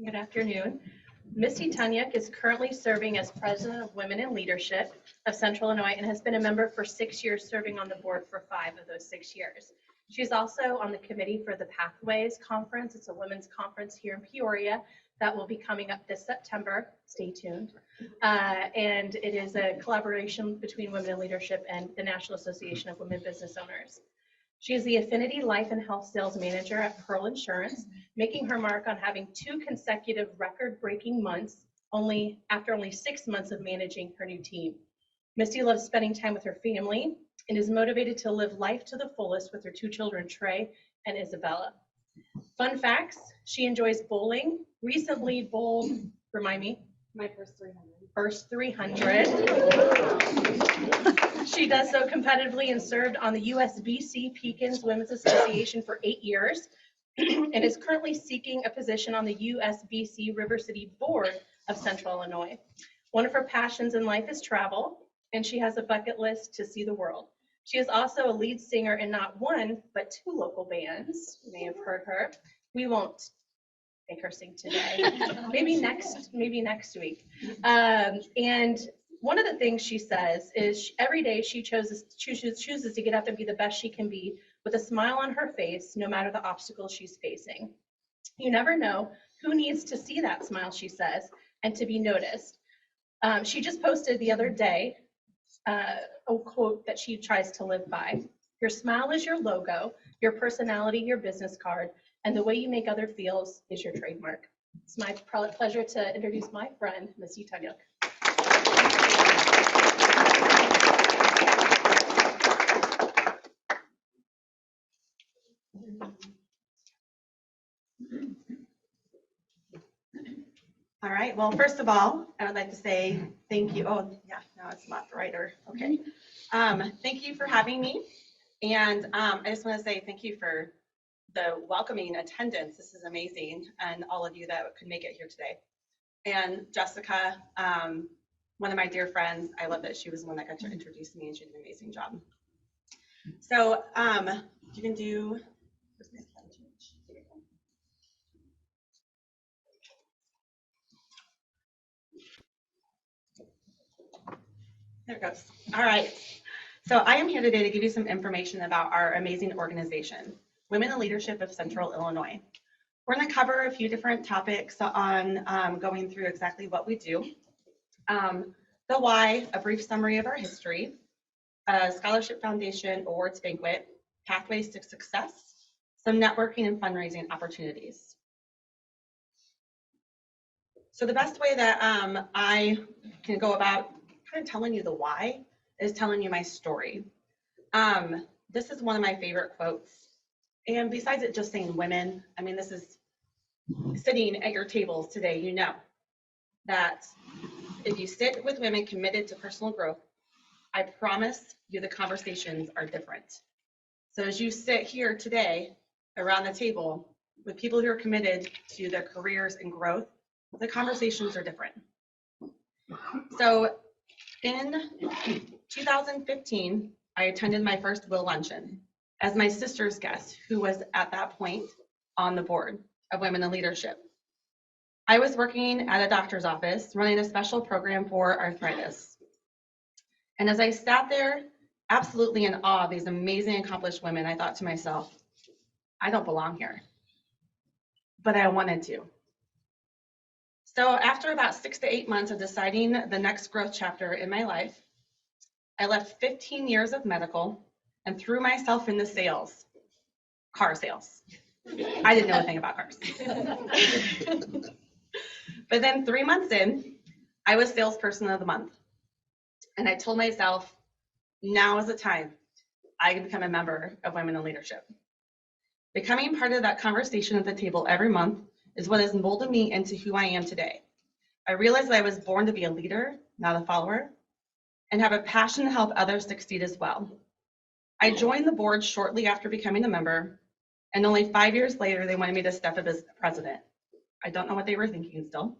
Good afternoon. Misty Tunyuck is currently serving as President of Women in Leadership of Central Illinois and has been a member for 6 years, serving on the board for 5 of those 6 years. She's also on the committee for the Pathways Conference. It's a women's conference here in Peoria that will be coming up this September. Stay tuned. And it is a collaboration between Women in Leadership and the National Association of Women Business Owners. She is the Affinity Life and Health Sales Manager at Pearl Insurance, making her mark on having 2 consecutive record-breaking months after only 6 months of managing her new team. Misty loves spending time with her family and is motivated to live life to the fullest with her 2 children, Trey and Isabella. Fun facts, she enjoys bowling, recently bowled, remind me? My first 300. First 300. She does so competitively and served on the USBC Pekin's Women's Association for 8 years and is currently seeking a position on the USBC River City Board of Central Illinois. One of her passions in life is travel, and she has a bucket list to see the world. She is also a lead singer in not 1, but 2 local bands. You may have heard her. We won't make her sing today. maybe next week. And one of the things she says is every day she chooses to get up and be the best she can be with a smile on her face, no matter the obstacles she's facing. You never know who needs to see that smile, she says, and to be noticed. She just posted the other day a quote that she tries to live by. Your smile is your logo, your personality, your business card, and the way you make others feel is your trademark. It's my pleasure to introduce my friend, Misty Tunyuck. All right, well, first of all, I would like to say thank you. Oh, yeah, now it's not brighter. Okay. Thank you for having me. And I just want to say thank you for the welcoming attendance. This is amazing. And all of you that could make it here today. And Jessica, one of my dear friends, I love that she was the one that got to introduce me, and she did an amazing job. So you can do, where's my slide change? There it goes. All right. So I am here today to give you some information about our amazing organization, Women in Leadership of Central Illinois. We're going to cover a few different topics on going through exactly what we do, the why, a brief summary of our history, a scholarship foundation awards banquet, pathways to success, some networking and fundraising opportunities. So the best way that I can go about kind of telling you the why is telling you my story. This is one of my favorite quotes. And besides it just saying women, I mean, this is sitting at your tables today, you know that if you sit with women committed to personal growth, I promise you the conversations are different. So as you sit here today around the table with people who are committed to their careers and growth, the conversations are different. So in 2015, I attended my first Will Luncheon as my sister's guest, who was at that point on the board of Women in Leadership. I was working at a doctor's office running a special program for arthritis. And as I sat there, absolutely in awe of these amazing, accomplished women, I thought to myself, I don't belong here, but I wanted to. So after about 6 to 8 months of deciding the next growth chapter in my life, I left 15 years of medical and threw myself into sales, car sales. I didn't know a thing about cars. But then 3 months in, I was salesperson of the month. And I told myself, now is the time I can become a member of Women in Leadership. Becoming part of that conversation at the table every month is what has molded me into who I am today. I realized that I was born to be a leader, not a follower, and have a passion to help others succeed as well. I joined the board shortly after becoming a member, and only 5 years later, they wanted me to step up as president. I don't know what they were thinking still,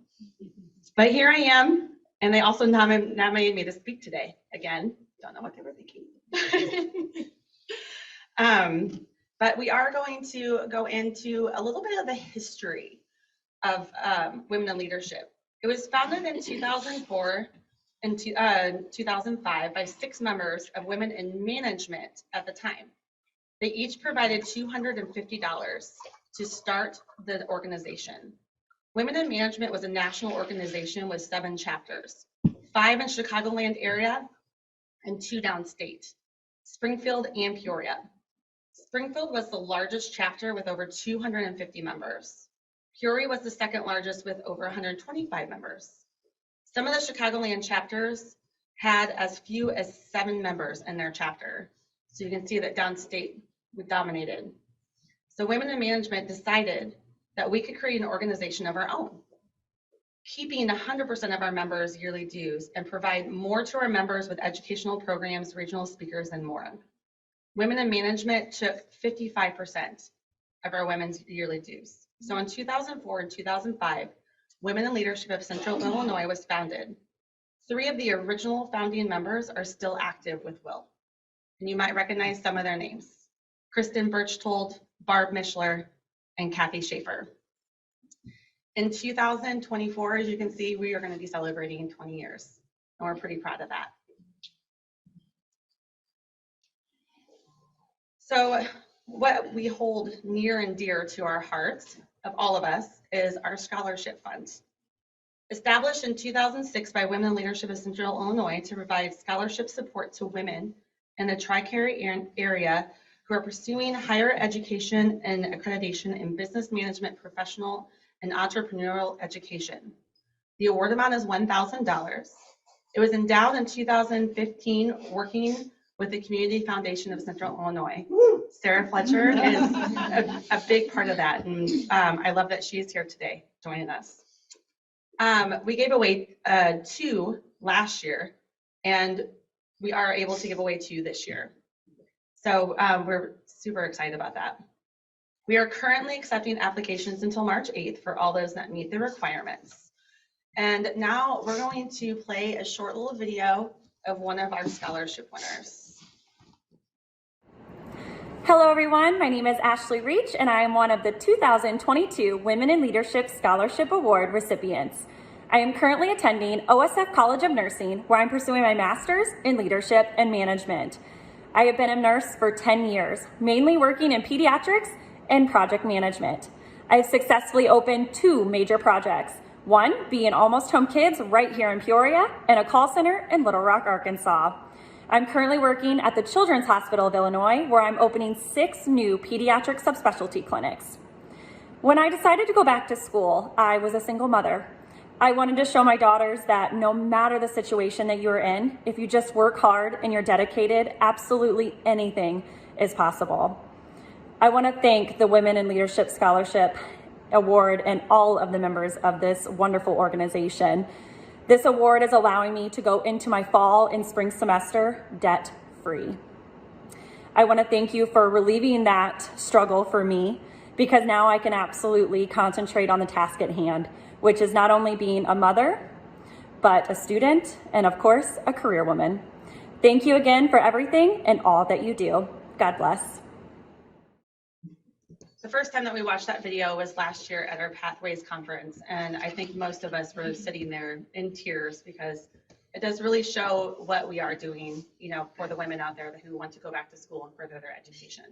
but here I am, and they also nominated me to speak today. Again, don't know what they were thinking. But we are going to go into a little bit of the history of women in leadership. It was founded in 2004 and 2005 by 6 members of women in management at the time. They each provided $250 to start the organization. Women in Management was a national organization with 7 chapters, 5 in Chicagoland area and 2 downstate, Springfield and Peoria. Springfield was the largest chapter with over 250 members. Peoria was the second largest with over 125 members. Some of the Chicagoland chapters had as few as 7 members in their chapter. So you can see that downstate dominated. So Women in Management decided that we could create an organization of our own, keeping 100% of our members' yearly dues and provide more to our members with educational programs, regional speakers, and more. Women in Management took 55% of our women's yearly dues. So in 2004 and 2005, Women in Leadership of Central Illinois was founded. 3 of the original founding members are still active with Will. And you might recognize some of their names: Kristen Birchtold, Barb Mishler, and Kathy Schaefer. In 2024, as you can see, we are going to be celebrating 20 years, and we're pretty proud of that. So what we hold near and dear to our hearts of all of us is our scholarship fund. Established in 2006 by Women in Leadership of Central Illinois to provide scholarship support to women in the Tri-County area who are pursuing higher education and accreditation in business management, professional, and entrepreneurial education. The award amount is $1,000. It was endowed in 2015 working with the Community Foundation of Central Illinois. Sarah Fletcher is a big part of that, and I love that she is here today joining us. We gave away 2 last year, and we are able to give away 2 this year. So we're super excited about that. We are currently accepting applications until March 8th for all those that meet the requirements. And now we're going to play a short little video of one of our scholarship winners. Hello everyone, my name is Ashley Reach and I am one of the 2022 Women in Leadership Scholarship Award recipients. I am currently attending OSF College of Nursing, where I'm pursuing my master's in leadership and management. I have been a nurse for 10 years, mainly working in pediatrics and project management. I have successfully opened 2 major projects, one being Almost Home Kids right here in Peoria and a call center in Little Rock, Arkansas. I'm currently working at the Children's Hospital of Illinois, where I'm opening 6 new pediatric subspecialty clinics. When I decided to go back to school, I was a single mother. I wanted to show my daughters that no matter the situation that you're in, if you just work hard and you're dedicated, absolutely anything is possible. I want to thank the Women in Leadership Scholarship Award and all of the members of this wonderful organization. This award is allowing me to go into my fall and spring semester debt-free. I want to thank you for relieving that struggle for me, because now I can absolutely concentrate on the task at hand, which is not only being a mother, but a student, and of course, a career woman. Thank you again for everything and all that you do. God bless. The first time that we watched that video was last year at our Pathways conference, and I think most of us were sitting there in tears because it does really show what we are doing, you know, for the women out there who want to go back to school and further their education.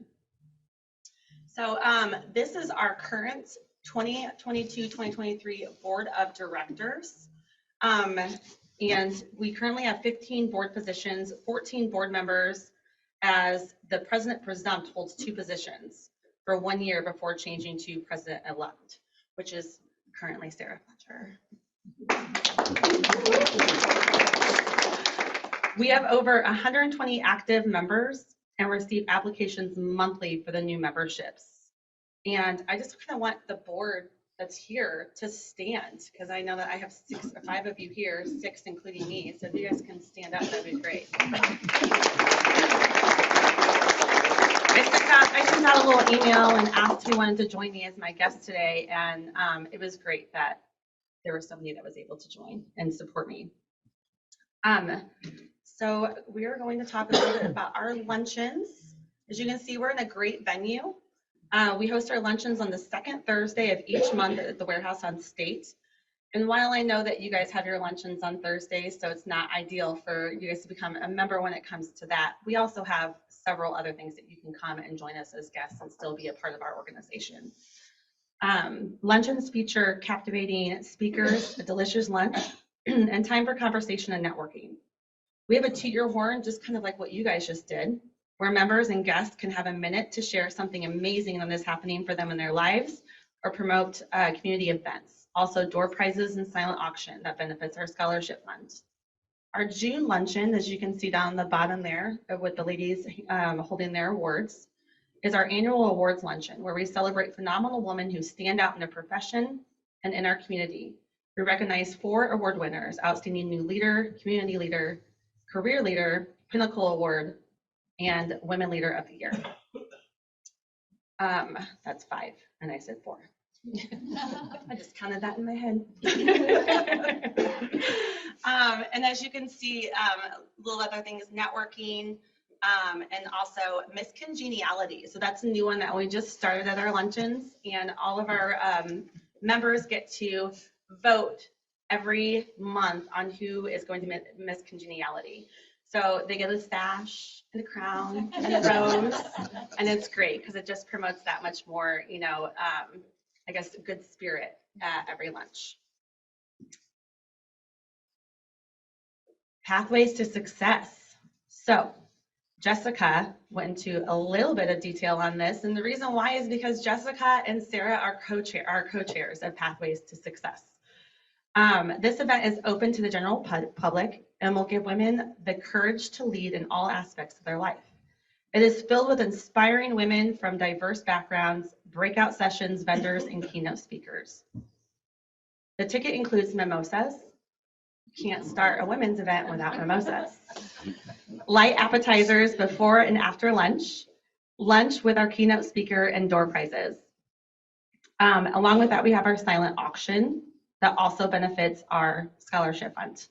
So this is our current 2022-2023 Board of Directors. And we currently have 15 board positions, 14 board members, as the president-presumptive holds 2 positions for 1 year before changing to president-elect, which is currently Sarah Fletcher. We have over 120 active members and receive applications monthly for the new memberships. And I just kind of want the board that's here to stand, because I know that I have 5 of you here, 6 including me. So if you guys can stand up, that'd be great. I sent out a little email and asked who wanted to join me as my guest today, and it was great that there was somebody that was able to join and support me. So we are going to talk a little bit about our luncheons. As you can see, we're in a great venue. We host our luncheons on the second Thursday of each month at the warehouse on State. And while I know that you guys have your luncheons on Thursdays, so it's not ideal for you guys to become a member when it comes to that, we also have several other things that you can come and join us as guests and still be a part of our organization. Luncheons feature captivating speakers, a delicious lunch, and time for conversation and networking. We have a toot your horn, just kind of like what you guys just did, where members and guests can have a minute to share something amazing that is happening for them in their lives or promote community events. Also, door prizes and silent auction that benefits our scholarship fund. Our June luncheon, as you can see down the bottom there with the ladies holding their awards, is our annual awards luncheon where we celebrate phenomenal women who stand out in their profession and in our community. We recognize 4 award winners: Outstanding New Leader, Community Leader, Career Leader, Pinnacle Award, and Women Leader of the Year. That's 5, and I said 4. I just counted that in my head. And as you can see, little other things, networking, and also miscongeniality. So that's a new one that we just started at our luncheons, and all of our members get to vote every month on who is going to miss congeniality. So they get a sash and a crown and a rose, and it's great because it just promotes that much more, I guess, good spirit at every lunch. Pathways to success. So Jessica went into a little bit of detail on this, and the reason why is because Jessica and Sarah are co-chairs of Pathways to Success. This event is open to the general public and will give women the courage to lead in all aspects of their life. It is filled with inspiring women from diverse backgrounds, breakout sessions, vendors, and keynote speakers. The ticket includes mimosas. You can't start a women's event without mimosas. Light appetizers before and after lunch, lunch with our keynote speaker, and door prizes. Along with that, we have our silent auction that also benefits our scholarship fund.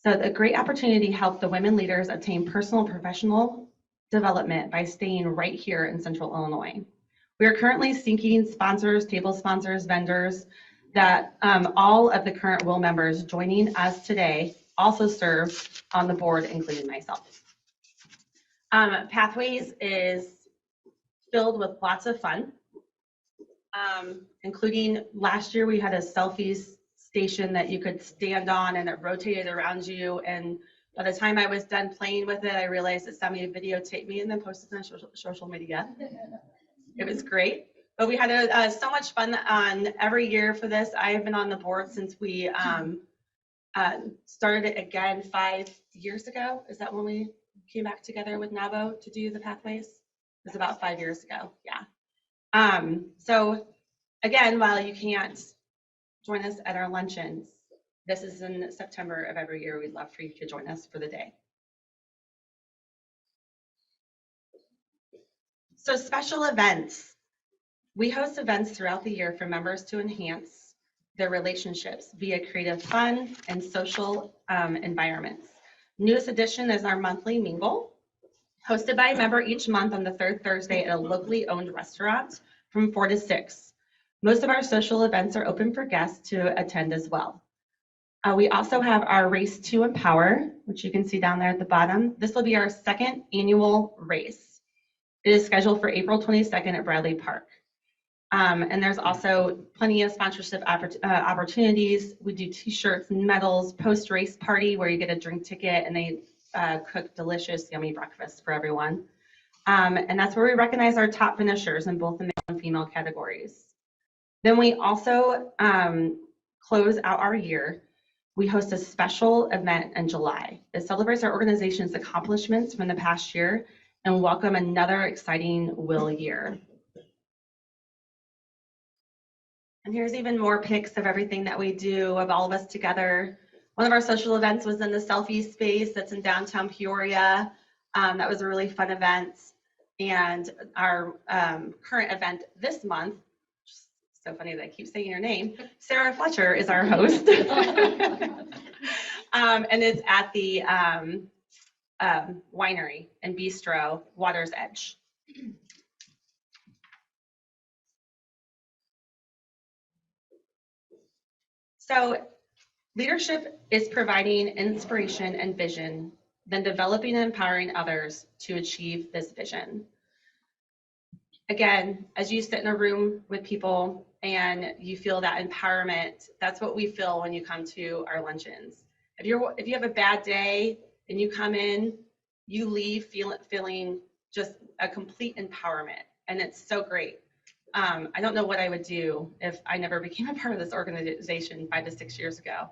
So a great opportunity to help the women leaders obtain personal and professional development by staying right here in Central Illinois. We are currently seeking sponsors, table sponsors, vendors, that all of the current WIL members joining us today also serve on the board, including myself. Pathways is filled with lots of fun, including last year we had a selfies station that you could stand on and it rotated around you, and by the time I was done playing with it, I realized that somebody videotaped me and then posted it on social media. It was great. But we had so much fun on every year for this. I have been on the board since we started it again 5 years ago. Is that when we came back together with NAVO to do the Pathways? It was about 5 years ago, yeah. So again, while you can't join us at our luncheons, this is in September of every year. We'd love for you to join us for the day. So special events. We host events throughout the year for members to enhance their relationships via creative, fun, and social environments. Newest addition is our monthly mingle, hosted by a member each month on the 3rd Thursday at a locally owned restaurant from 4 to 6. Most of our social events are open for guests to attend as well. We also have our Race to Empower, which you can see down there at the bottom. This will be our 2nd annual race. It is scheduled for April 22nd at Bradley Park. And there's also plenty of sponsorship opportunities. We do t-shirts and medals, post-race party where you get a drink ticket and they cook delicious, yummy breakfast for everyone. And that's where we recognize our top finishers in both the male and female categories. Then we also close out our year. We host a special event in July. It celebrates our organization's accomplishments from the past year and welcome another exciting WIL year. And here's even more pics of everything that we do, of all of us together. One of our social events was in the selfie space that's in downtown Peoria. That was a really fun event. And our current event this month, so funny that I keep saying your name, Sarah Fletcher is our host. And it's at the winery and bistro, Water's Edge. So leadership is providing inspiration and vision, then developing and empowering others to achieve this vision. Again, as you sit in a room with people and you feel that empowerment, that's what we feel when you come to our luncheons. If you have a bad day and you come in, you leave feeling just a complete empowerment, and it's so great. I don't know what I would do if I never became a part of this organization 5 to 6 years ago,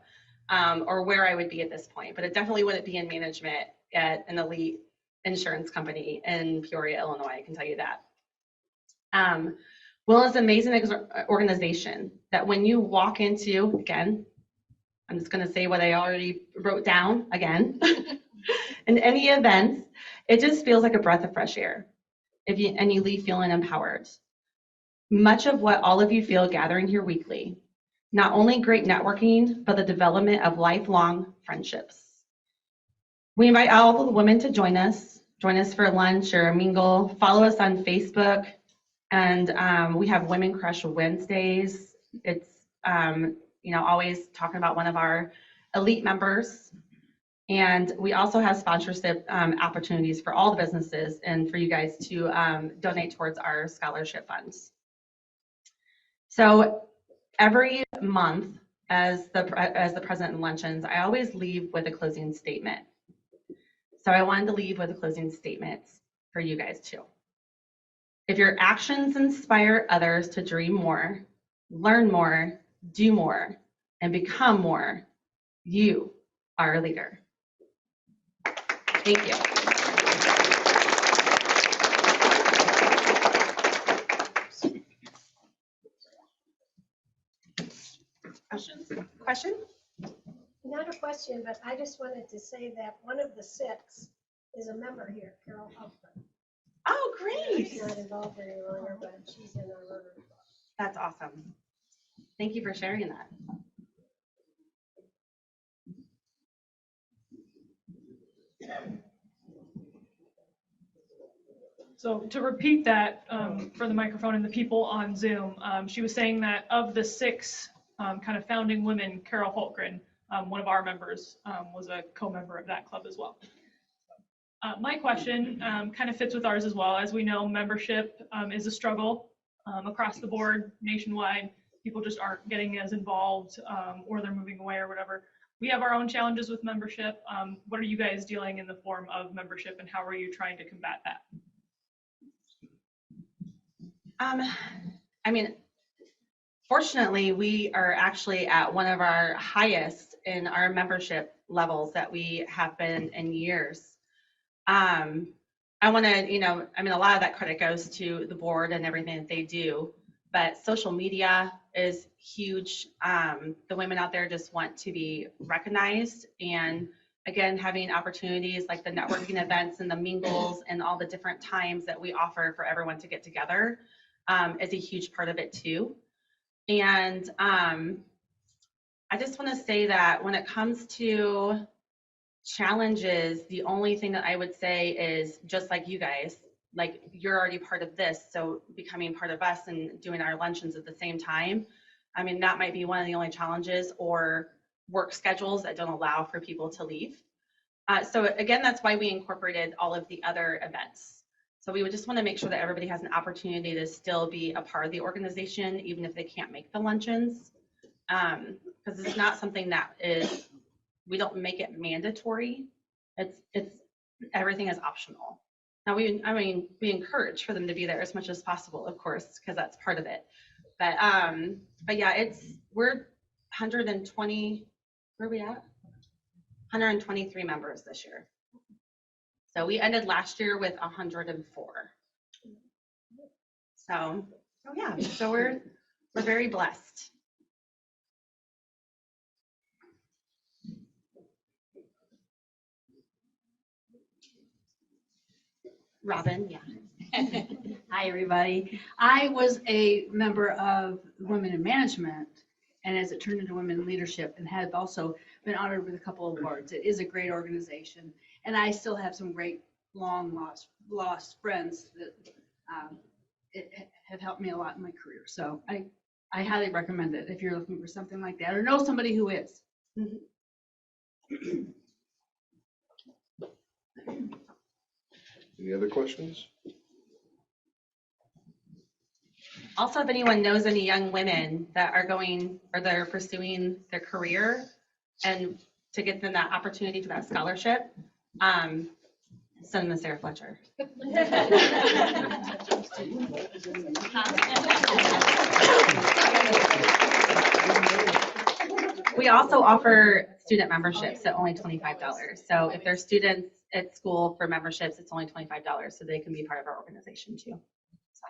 or where I would be at this point, but it definitely wouldn't be in management at an elite insurance company in Peoria, Illinois, I can tell you that. Will is an amazing organization that when you walk into, again, I'm just going to say what I already wrote down again, in any events, it just feels like a breath of fresh air and you leave feeling empowered. Much of what all of you feel gathering here weekly, not only great networking, but the development of lifelong friendships. We invite all the women to join us for lunch or a mingle. Follow us on Facebook. And we have Women Crush Wednesdays. It's, always talking about one of our elite members. And we also have sponsorship opportunities for all the businesses and for you guys to donate towards our scholarship funds. So every month as the president in luncheons, I always leave with a closing statement. So I wanted to leave with a closing statement for you guys too. If your actions inspire others to dream more, learn more, do more, and become more, you are a leader. Thank you. Question? Not a question, but I just wanted to say that one of the 6 is a member here, Carol Huffman. Oh, great. She's not involved any longer, but she's in our Rotary Club. That's awesome. Thank you for sharing that. So to repeat that for the microphone and the people on Zoom, she was saying that of the 6 kind of founding women, Carol Holtgren, one of our members, was a co-member of that club as well. My question kind of fits with ours as well. As we know, membership is a struggle across the board, nationwide. People just aren't getting as involved or they're moving away or whatever. We have our own challenges with membership. What are you guys dealing in the form of membership and how are you trying to combat that? Fortunately, we are actually at one of our highest in our membership levels that we have been in years. I want to, a lot of that credit goes to the board and everything that they do, but social media is huge. The women out there just want to be recognized, and again, having opportunities like the networking events and the mingles and all the different times that we offer for everyone to get together is a huge part of it too. And I just want to say that when it comes to challenges, the only thing that I would say is just like you guys, like you're already part of this, so becoming part of us and doing our luncheons at the same time, that might be one of the only challenges, or work schedules that don't allow for people to leave. So again, that's why we incorporated all of the other events. So we would just want to make sure that everybody has an opportunity to still be a part of the organization, even if they can't make the luncheons, because it's not something that is, we don't make it mandatory. It's everything is optional. Now we encourage for them to be there as much as possible, of course, because that's part of it. But yeah, we're 120. Where are we at? 123 members this year. So we ended last year with 104. So yeah, so we're very blessed. Robin, yeah. Hi, everybody. I was a member of Women in Management, and as it turned into Women in Leadership, and have also been honored with a couple of awards. It is a great organization, and I still have some great long lost friends that have helped me a lot in my career. So I I highly recommend it if you're looking for something like that or know somebody who is. Any other questions? Also, if anyone knows any young women that are going or they're pursuing their career and to get them that opportunity for that scholarship, send them to Sarah Fletcher. We also offer student memberships at only $25. So if they're students at school for memberships, it's only $25, so they can be part of our organization too. So,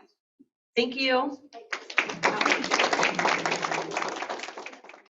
thank you.